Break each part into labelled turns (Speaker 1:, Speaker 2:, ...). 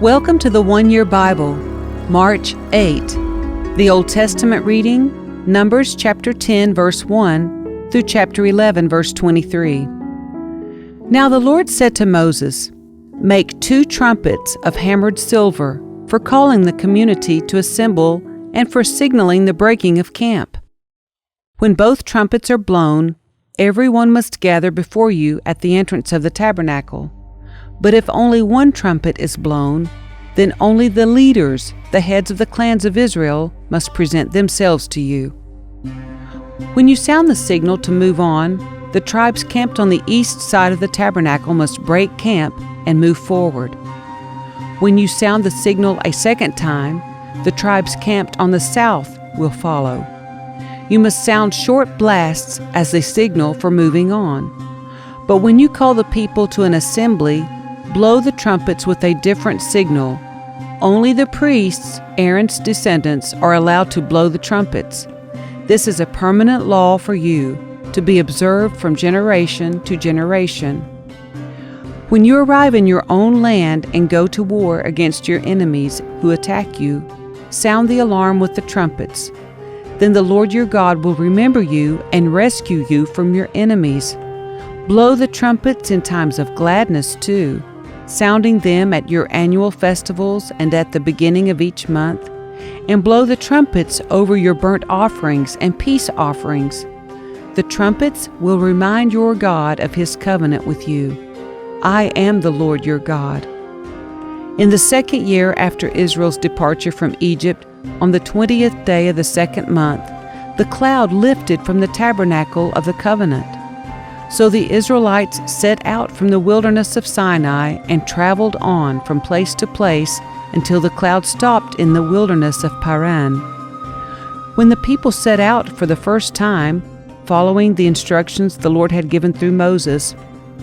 Speaker 1: Welcome to the One Year Bible, March 8. The Old Testament reading, Numbers chapter 10, verse 1 through chapter 11, verse 23. Now the Lord said to Moses, "Make 2 trumpets of hammered silver for calling the community to assemble and for signaling the breaking of camp. When both trumpets are blown, everyone must gather before you at the entrance of the tabernacle. But if only one trumpet is blown, then only the leaders, the heads of the clans of Israel, must present themselves to you. When you sound the signal to move on, the tribes camped on the east side of the tabernacle must break camp and move forward. When you sound the signal a second time, the tribes camped on the south will follow. You must sound short blasts as a signal for moving on. But when you call the people to an assembly, blow the trumpets with a different signal. Only the priests, Aaron's descendants, are allowed to blow the trumpets. This is a permanent law for you, to be observed from generation to generation. When you arrive in your own land and go to war against your enemies who attack you, sound the alarm with the trumpets. Then the Lord your God will remember you and rescue you from your enemies. Blow the trumpets in times of gladness too, sounding them at your annual festivals and at the beginning of each month, and blow the trumpets over your burnt offerings and peace offerings. The trumpets will remind your God of His covenant with you. I am the Lord your God." In the second year after Israel's departure from Egypt, on the 20th day of the second month, the cloud lifted from the tabernacle of the covenant. So the Israelites set out from the wilderness of Sinai and traveled on from place to place until the cloud stopped in the wilderness of Paran. When the people set out for the first time, following the instructions the Lord had given through Moses,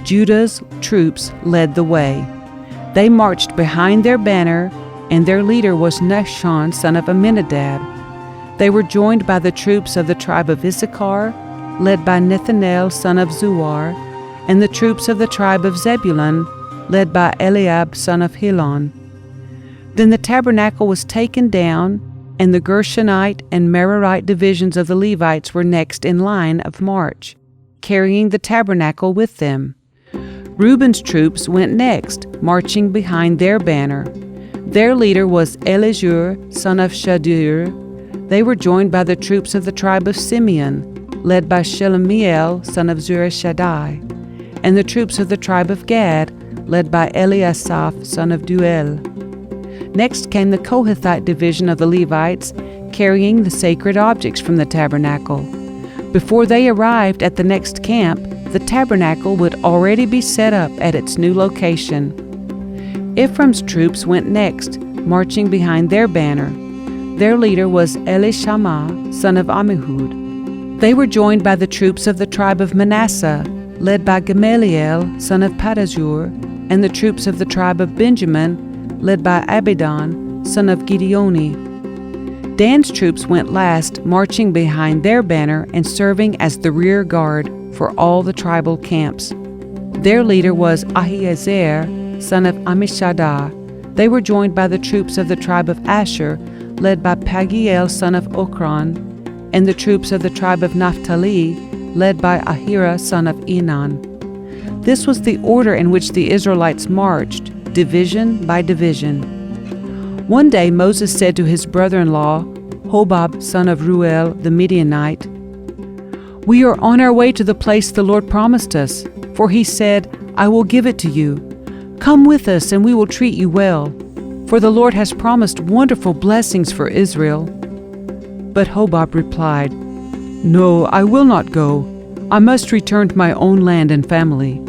Speaker 1: Judah's troops led the way. They marched behind their banner, and their leader was Nahshon, son of Amminadab. They were joined by the troops of the tribe of Issachar, led by Nethanel, son of Zuar, and the troops of the tribe of Zebulun, led by Eliab, son of Helon. Then the tabernacle was taken down, and the Gershonite and Merarite divisions of the Levites were next in line of march, carrying the tabernacle with them. Reuben's troops went next, marching behind their banner. Their leader was Elizur, son of Shadur. They were joined by the troops of the tribe of Simeon, led by Shelemiel, son of Zurishaddai, and the troops of the tribe of Gad, led by Eliasaph, son of Duel. Next came the Kohathite division of the Levites, carrying the sacred objects from the tabernacle. Before they arrived at the next camp, the tabernacle would already be set up at its new location. Ephraim's troops went next, marching behind their banner. Their leader was Elishama, son of Ammihud. They were joined by the troops of the tribe of Manasseh, led by Gamaliel, son of Padazur, and the troops of the tribe of Benjamin, led by Abidan, son of Gideoni. Dan's troops went last, marching behind their banner and serving as the rear guard for all the tribal camps. Their leader was Ahiezer, son of Ammishaddai. They were joined by the troops of the tribe of Asher, led by Pagiel, son of Okran, and the troops of the tribe of Naphtali, led by Ahira, son of Enan. This was the order in which the Israelites marched, division by division. One day Moses said to his brother-in-law, Hobab, son of Ruel, the Midianite, "We are on our way to the place the Lord promised us, for He said, 'I will give it to you.' Come with us, and we will treat you well, for the Lord has promised wonderful blessings for Israel." But Hobab replied, "No, I will not go. I must return to my own land and family."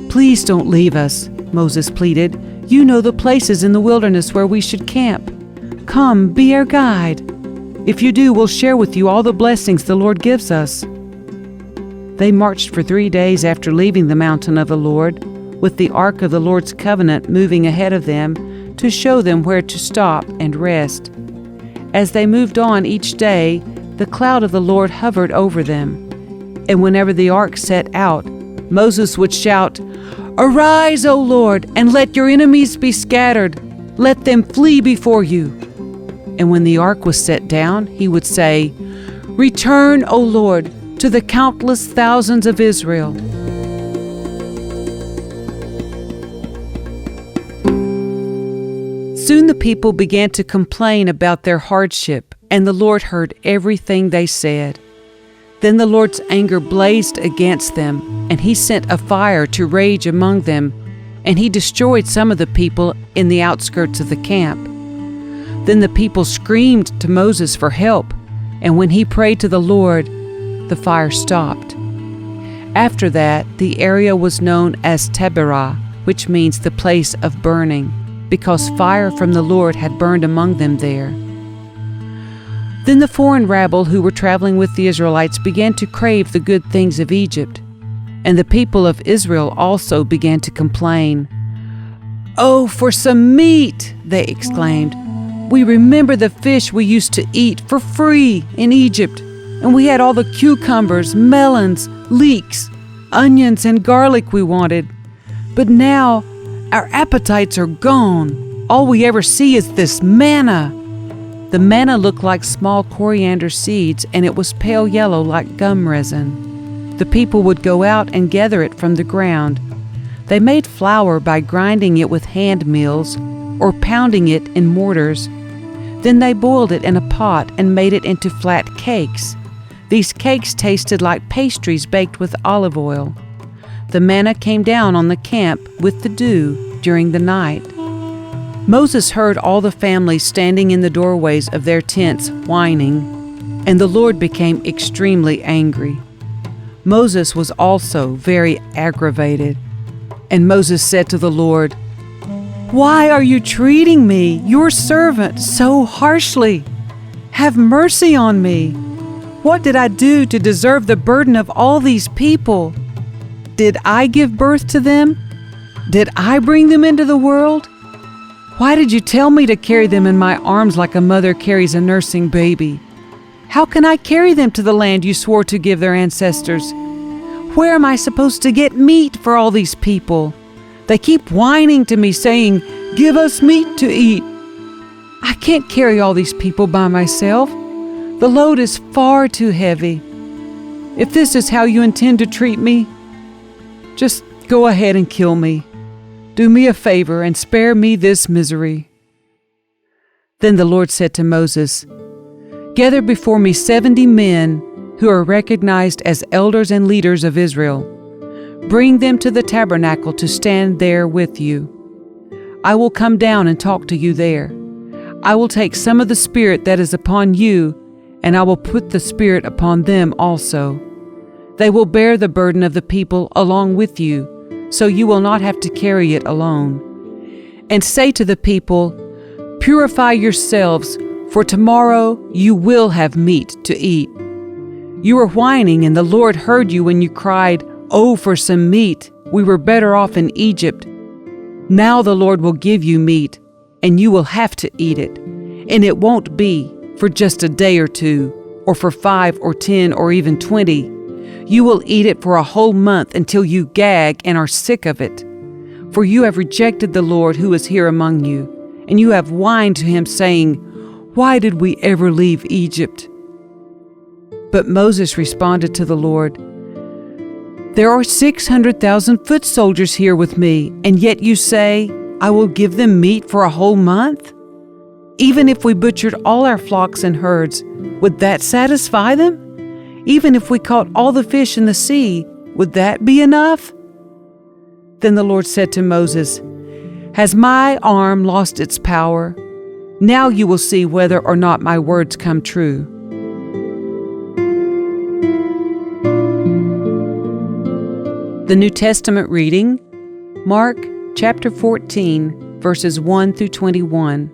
Speaker 1: "Please don't leave us," Moses pleaded. "You know the places in the wilderness where we should camp. Come, be our guide. If you do, we'll share with you all the blessings the Lord gives us." They marched for 3 days after leaving the mountain of the Lord, with the ark of the Lord's covenant moving ahead of them to show them where to stop and rest. As they moved on each day, the cloud of the Lord hovered over them. And whenever the ark set out, Moses would shout, "Arise, O Lord, and let your enemies be scattered. Let them flee before you." And when the ark was set down, he would say, "Return, O Lord, to the countless thousands of Israel." Soon the people began to complain about their hardship, and the Lord heard everything they said. Then the Lord's anger blazed against them, and he sent a fire to rage among them, and he destroyed some of the people in the outskirts of the camp. Then the people screamed to Moses for help, and when he prayed to the Lord, the fire stopped. After that, the area was known as Taberah, which means the place of burning, because fire from the Lord had burned among them there. Then the foreign rabble who were traveling with the Israelites began to crave the good things of Egypt, and the people of Israel also began to complain. "Oh, for some meat!" they exclaimed. "We remember the fish we used to eat for free in Egypt, and we had all the cucumbers, melons, leeks, onions, and garlic we wanted. But now our appetites are gone. All we ever see is this manna." The manna looked like small coriander seeds, and it was pale yellow like gum resin. The people would go out and gather it from the ground. They made flour by grinding it with hand mills or pounding it in mortars. Then they boiled it in a pot and made it into flat cakes. These cakes tasted like pastries baked with olive oil. The manna came down on the camp with the dew during the night. Moses heard all the families standing in the doorways of their tents whining, and the Lord became extremely angry. Moses was also very aggravated. And Moses said to the Lord, "Why are you treating me, your servant, so harshly? Have mercy on me. What did I do to deserve the burden of all these people? Did I give birth to them? Did I bring them into the world? Why did you tell me to carry them in my arms like a mother carries a nursing baby? How can I carry them to the land you swore to give their ancestors? Where am I supposed to get meat for all these people? They keep whining to me, saying, 'Give us meat to eat.' I can't carry all these people by myself. The load is far too heavy. If this is how you intend to treat me, just go ahead and kill me. Do me a favor and spare me this misery." Then the Lord said to Moses, "Gather before me 70 men who are recognized as elders and leaders of Israel. Bring them to the tabernacle to stand there with you. I will come down and talk to you there. I will take some of the Spirit that is upon you, and I will put the Spirit upon them also. They will bear the burden of the people along with you, so you will not have to carry it alone. And say to the people, 'Purify yourselves, for tomorrow you will have meat to eat.' You were whining, and the Lord heard you when you cried, 'Oh, for some meat! We were better off in Egypt.' Now the Lord will give you meat, and you will have to eat it. And it won't be for just a day or two, or for 5 or 10 or even 20. You will eat it for a whole month until you gag and are sick of it. For you have rejected the Lord who is here among you, and you have whined to him, saying, 'Why did we ever leave Egypt?'" But Moses responded to the Lord, "There are 600,000 foot soldiers here with me, and yet you say, 'I will give them meat for a whole month?' Even if we butchered all our flocks and herds, would that satisfy them? Even if we caught all the fish in the sea, would that be enough?" Then the Lord said to Moses, "Has my arm lost its power? Now you will see whether or not my words come true." The New Testament reading, Mark chapter 14, verses 1 through 21.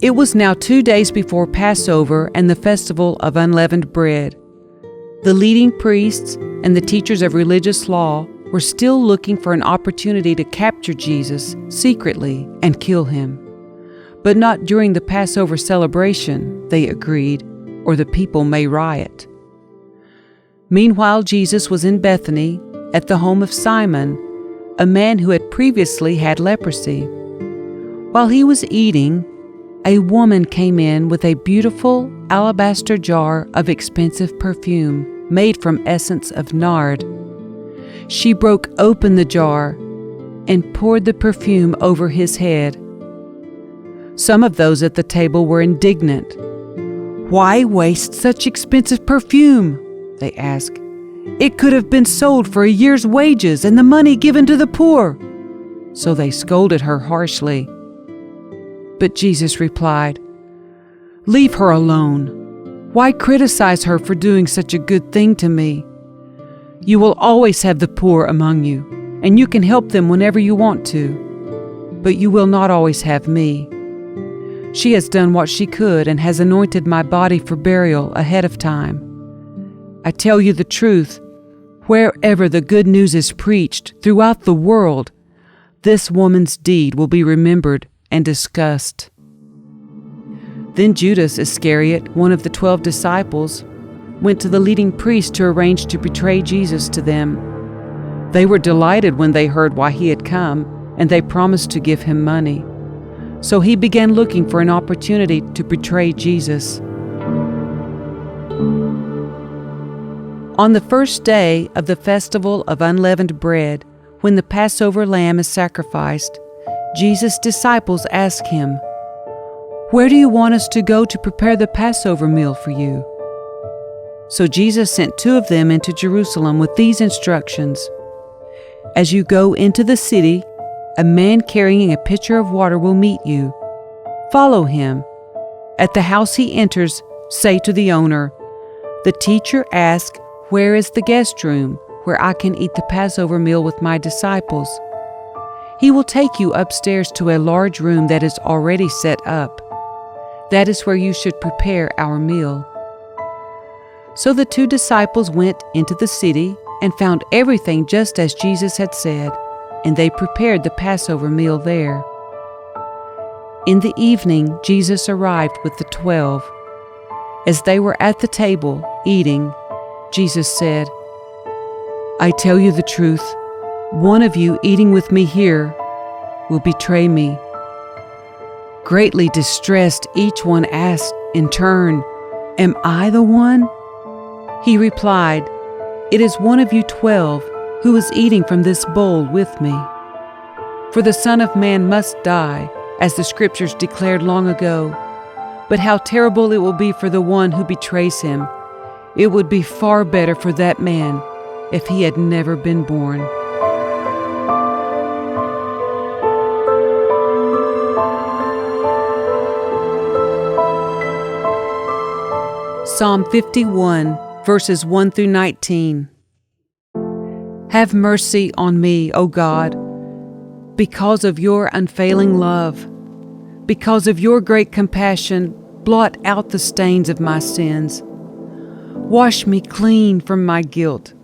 Speaker 1: It was now 2 days before Passover and the festival of unleavened bread. The leading priests and the teachers of religious law were still looking for an opportunity to capture Jesus secretly and kill him. But not during the Passover celebration, they agreed, or the people may riot. Meanwhile, Jesus was in Bethany, at the home of Simon, a man who had previously had leprosy. While he was eating, a woman came in with a beautiful alabaster jar of expensive perfume made from essence of nard. She broke open the jar and poured the perfume over his head. Some of those at the table were indignant. "Why waste such expensive perfume?" they asked. "It could have been sold for a year's wages and the money given to the poor." So they scolded her harshly. But Jesus replied, "Leave her alone. Why criticize her for doing such a good thing to me? You will always have the poor among you, and you can help them whenever you want to. But you will not always have me. She has done what she could and has anointed my body for burial ahead of time. I tell you the truth, wherever the good news is preached throughout the world, this woman's deed will be remembered and discussed." Then Judas Iscariot, one of the 12 disciples, went to the leading priests to arrange to betray Jesus to them. They were delighted when they heard why he had come, and they promised to give him money. So he began looking for an opportunity to betray Jesus. On the first day of the festival of unleavened bread, when the Passover lamb is sacrificed, Jesus' disciples asked him, "Where do you want us to go to prepare the Passover meal for you?" So Jesus sent 2 of them into Jerusalem with these instructions: "As you go into the city, a man carrying a pitcher of water will meet you. Follow him. At the house he enters, say to the owner, 'The teacher asks, where is the guest room where I can eat the Passover meal with my disciples?' He will take you upstairs to a large room that is already set up. That is where you should prepare our meal." So the 2 disciples went into the city and found everything just as Jesus had said, and they prepared the Passover meal there. In the evening, Jesus arrived with the 12. As they were at the table eating, Jesus said, "I tell you the truth, one of you eating with me here will betray me." Greatly distressed, each one asked in turn, "Am I the one?" He replied, "It is one of you 12 who is eating from this bowl with me. For the Son of Man must die, as the Scriptures declared long ago. But how terrible it will be for the one who betrays him. It would be far better for that man if he had never been born." Psalm 51, verses 1 through 19. Have mercy on me, O God, because of your unfailing love. Because of your great compassion, blot out the stains of my sins. Wash me clean from my guilt.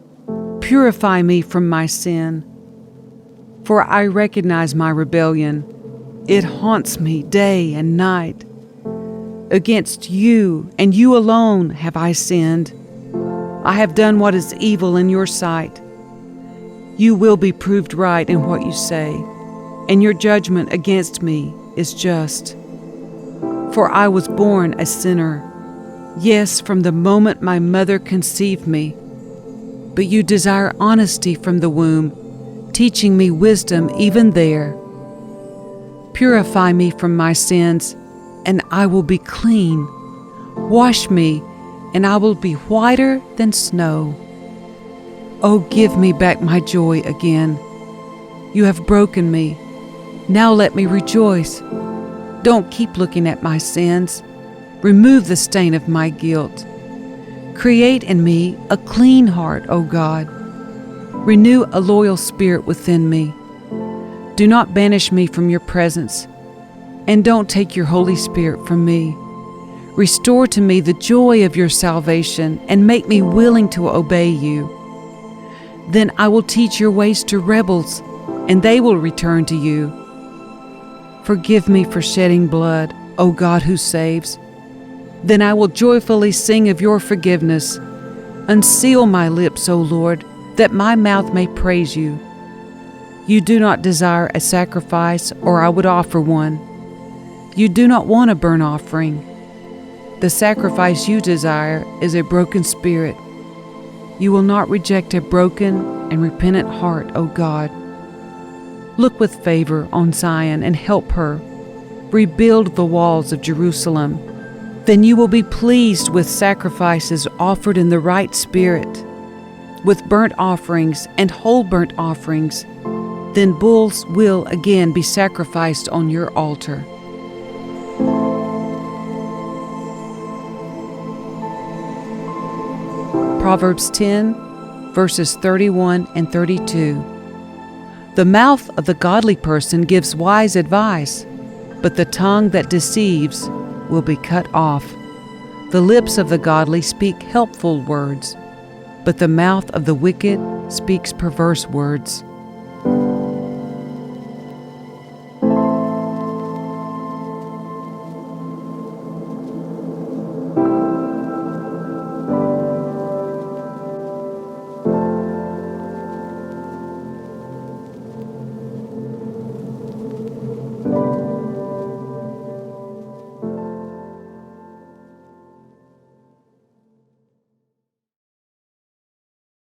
Speaker 1: Purify me from my sin. For I recognize my rebellion. It haunts me day and night. Against you and you alone have I sinned. I have done what is evil in your sight. You will be proved right in what you say, and your judgment against me is just. For I was born a sinner. Yes, from the moment my mother conceived me. But you desire honesty from the womb, teaching me wisdom even there. Purify me from my sins, and I will be clean. Wash me, and I will be whiter than snow. Oh, give me back my joy again. You have broken me. Now let me rejoice. Don't keep looking at my sins. Remove the stain of my guilt. Create in me a clean heart, O God. Renew a loyal spirit within me. Do not banish me from your presence, and don't take your Holy Spirit from me. Restore to me the joy of your salvation, and make me willing to obey you. Then I will teach your ways to rebels, and they will return to you. Forgive me for shedding blood, O God who saves. Then I will joyfully sing of your forgiveness. Unseal my lips, O Lord, that my mouth may praise you. You do not desire a sacrifice, or I would offer one. You do not want a burnt offering. The sacrifice you desire is a broken spirit. You will not reject a broken and repentant heart, O God. Look with favor on Zion and help her. Rebuild the walls of Jerusalem. Then you will be pleased with sacrifices offered in the right spirit, with burnt offerings and whole burnt offerings. Then bulls will again be sacrificed on your altar. Proverbs 10, verses 31 and 32. The mouth of the godly person gives wise advice, but the tongue that deceives will be cut off. The lips of the godly speak helpful words, but the mouth of the wicked speaks perverse words.